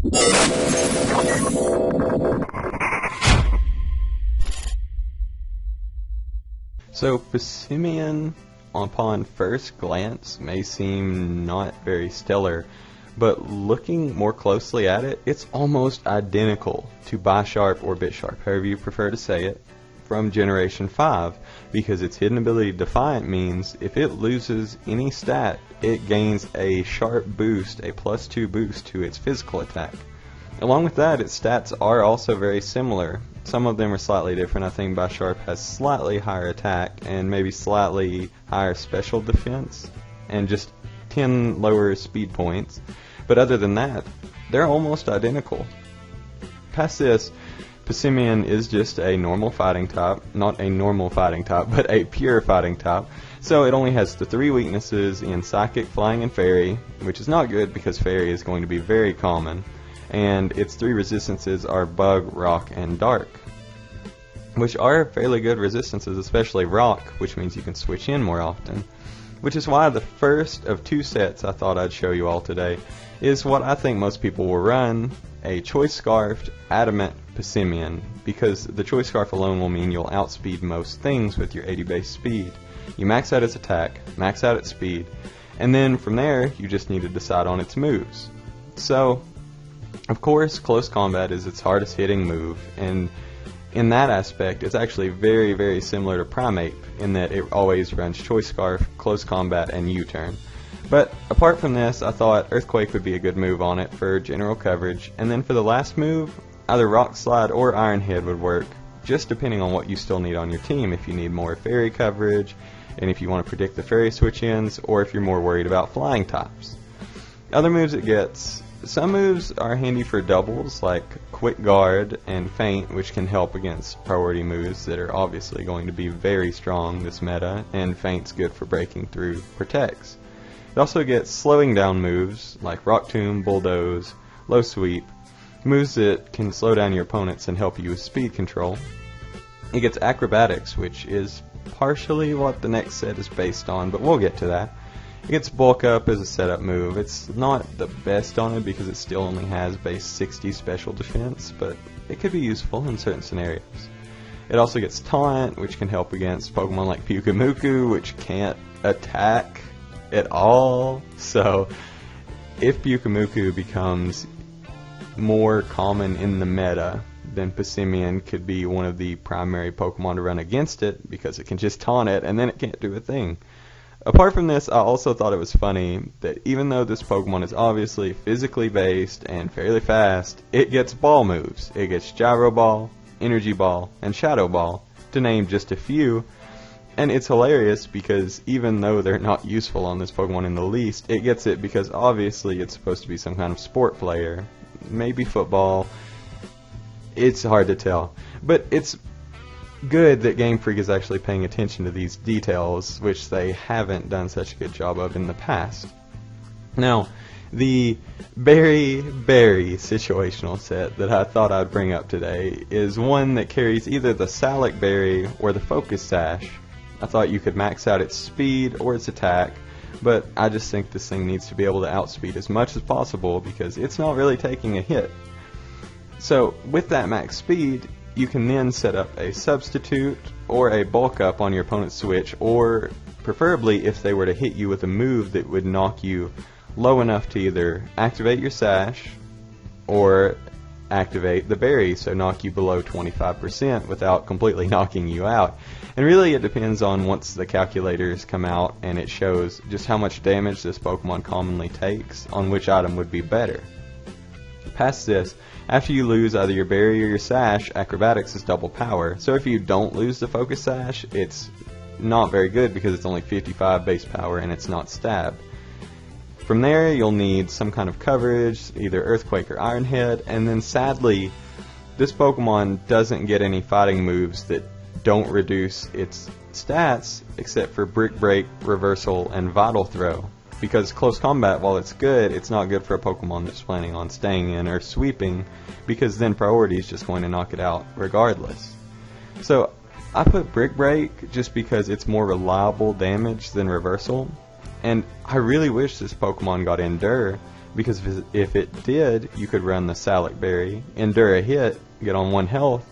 So Passimian, upon first glance, may seem not very stellar, but looking more closely at it, it's almost identical to Bisharp or Bisharp, however you prefer to say it, from Generation 5, because its hidden ability Defiant means if it loses any stat, it gains a sharp boost, a +2 boost to its physical attack. Along with that, its stats are also very similar. Some of them are slightly different. I think Bisharp has slightly higher attack and maybe slightly higher special defense and just 10 lower speed points. But other than that, they're almost identical. Past this, Passimian is just a normal fighting type, not a normal fighting type, but a pure fighting type. So it only has the 3 weaknesses in Psychic, Flying, and Fairy, which is not good because Fairy is going to be very common. And its 3 resistances are Bug, Rock, and Dark, which are fairly good resistances, especially Rock, which means you can switch in more often. Which is why the first of 2 sets I thought I'd show you all today is what I think most people will run, a Choice Scarfed Adamant Passimian, because the Choice Scarf alone will mean you'll outspeed most things with your 80 base speed. You max out its attack, max out its speed, and then from there you just need to decide on its moves. So, of course, Close Combat is its hardest hitting move, and in that aspect it's actually very, very similar to Primeape in that it always runs Choice Scarf, Close Combat, and U-Turn. But apart from this, I thought Earthquake would be a good move on it for general coverage, and then for the last move, either Rock Slide or Iron Head would work, just depending on what you still need on your team. If you need more Fairy coverage, and if you want to predict the Fairy switch-ins, or if you're more worried about flying types. Other moves it gets: some moves are handy for doubles, like Quick Guard and Feint, which can help against priority moves that are obviously going to be very strong this meta, and Feint's good for breaking through Protects. It also gets slowing down moves, like Rock Tomb, Bulldoze, Low Sweep, moves that can slow down your opponents and help you with speed control. It gets Acrobatics, which is partially what the next set is based on, but we'll get to that. It gets Bulk Up as a setup move. It's not the best on it because it still only has base 60 special defense, but it could be useful in certain scenarios. It also gets Taunt, which can help against Pokemon like Pyukumuku, which can't attack at all. So if Pyukumuku becomes more common in the meta, then Passimian could be one of the primary Pokemon to run against it because it can just taunt it and then it can't do a thing. Apart from this, I also thought it was funny that even though this Pokemon is obviously physically based and fairly fast, it gets ball moves. It gets Gyro Ball, Energy Ball, and Shadow Ball, to name just a few. And it's hilarious because even though they're not useful on this Pokemon in the least, it gets it because obviously it's supposed to be some kind of sport player. Maybe football. It's hard to tell. But it's good that Game Freak is actually paying attention to these details, which they haven't done such a good job of in the past. Now, the very situational set that I thought I'd bring up today is one that carries either the Salic Berry or the Focus Sash. I thought you could max out its speed or its attack, but I just think this thing needs to be able to outspeed as much as possible because it's not really taking a hit. So with that max speed, you can then set up a substitute or a bulk up on your opponent's switch, or preferably if they were to hit you with a move that would knock you low enough to either activate your sash or activate the berry, so knock you below 25% without completely knocking you out. And really it depends on once the calculators come out and it shows just how much damage this Pokemon commonly takes on which item would be better. Past this, after you lose either your berry or your sash, acrobatics is double power. So if you don't lose the focus sash, it's not very good because it's only 55 base power and it's not stab. From there you'll need some kind of coverage, either Earthquake or Iron Head, and then sadly this Pokemon doesn't get any fighting moves that don't reduce its stats except for Brick Break, Reversal, and Vital Throw. Because Close Combat, while it's good, it's not good for a Pokemon that's planning on staying in or sweeping, because then Priority is just going to knock it out regardless. So I put Brick Break just because it's more reliable damage than Reversal, and I really wish this Pokemon got Endure, because if it did, you could run the Salic Berry, endure a hit, get on 1 health,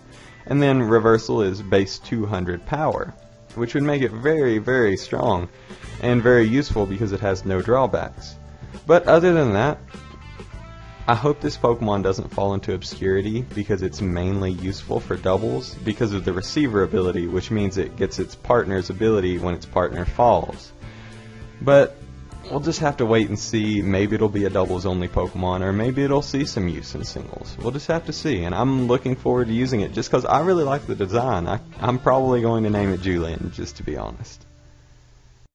and then reversal is base 200 power, which would make it very, very strong and very useful because it has no drawbacks. But other than that, I hope this Pokemon doesn't fall into obscurity because it's mainly useful for doubles because of the receiver ability, which means it gets its partner's ability when its partner falls. But we'll just have to wait and see. Maybe it'll be a doubles only Pokemon, or maybe it'll see some use in singles. We'll just have to see, and I'm looking forward to using it just because I really like the design. I'm probably going to name it Julian, just to be honest.